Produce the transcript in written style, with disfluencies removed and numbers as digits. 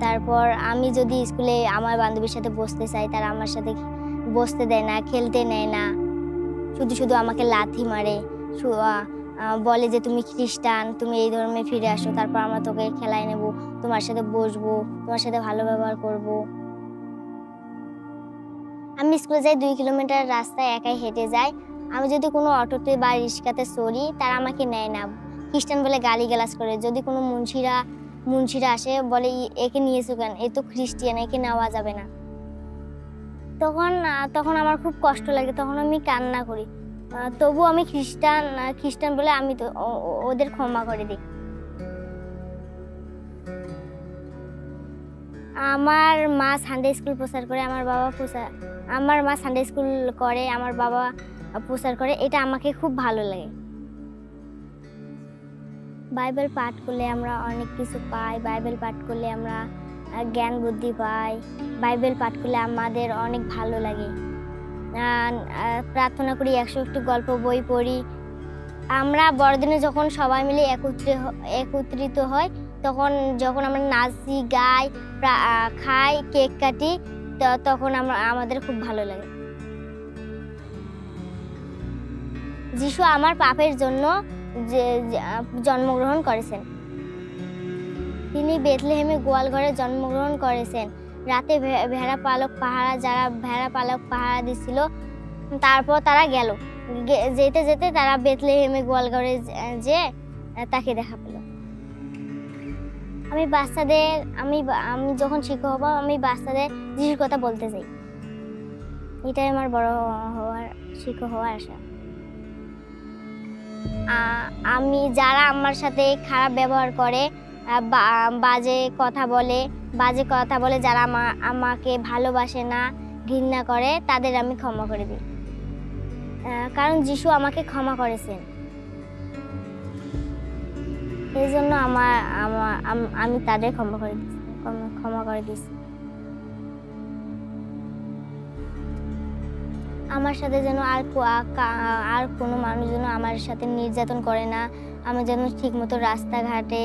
তারপর আমি যদি স্কুলে আমার বান্ধবীর সাথে বসতে চাই, তারা আমার সাথে বসতে দেয় না, খেলতে নেয় না, শুধু শুধু আমাকে লাথি মারে, বলে যে তুমি খ্রিস্টান, তুমি এই ধর্মে ফিরে আসো, তারপর আমরা তোকে খেলায় নেব, তোমার সাথে বসবো, তোমার সাথে ভালো ব্যবহার করব। আমি স্কুলে যাই 2 কিলোমিটার রাস্তায় একাই হেঁটে যাই। আমি যদি কোনো অটোতে বা রিক্সাতে চড়ি, তারা আমাকে নেয় না, খ্রিস্টান বলে গালিগালাজ করে। যদি কোনো মুন্সিরা আসে, বলে একে নিয়েছো কেন, এ তো খ্রিস্টিয়ান, একে নেওয়া যাবে না। তখন আমার খুব কষ্ট লাগে, তখন আমি কান্না করি। তবু আমি খ্রিস্টান বলে আমি তো ওদের ক্ষমা করে দিই। আমার মা সানডে স্কুল প্রচার করে, আমার মা সানডে স্কুল করে, আমার বাবা প্রচার করে, এটা আমাকে খুব ভালো লাগে। বাইবেল পাঠ করলে আমরা অনেক কিছু পাই, বাইবেল পাঠ করলে আমরা জ্ঞান বুদ্ধি পাই, বাইবেল পাঠ করলে আমাদের অনেক ভালো লাগে। প্রার্থনা করি, 101 গল্প বই পড়ি। আমরা বড়দিনে যখন সবাই মিলে একত্রিত হয়, যখন আমরা নাচি, গাই, খাই, কেক কাটি, তখন আমাদের খুব ভালো লাগে। যিশু আমার পাপের জন্য জন্মগ্রহণ করেছেন। তিনি বেথলেহেমে গোয়ালঘরে জন্মগ্রহণ করেছেন। রাতে যারা ভেড়া পালক পাহারা দিচ্ছিল, তারপর তারা গেল, যেতে যেতে তারা বেথলেহেমে গোয়ালঘরে যে তাকে দেখা পেল। আমি যখন শিক্ষক হব, আমি বাচ্চাদের যিশুর কথা বলতে চাই। এটাই আমার বড় শিক্ষক হওয়ার আশা। যারা আমার সাথে খারাপ ব্যবহার করে, বাজে কথা বলে, যারা আমাকে ভালোবাসে না, ঘৃণা করে, তাদের আমি ক্ষমা করে দিই, কারণ যিশু আমাকে ক্ষমা করেছেন। এই জন্য আমি তাদের ক্ষমা করে দিচ্ছি। আমার সাথে যেন আর কোনো মানুষ যেন আমার সাথে নির্যাতন করে না, আমি যেন ঠিকমতো রাস্তাঘাটে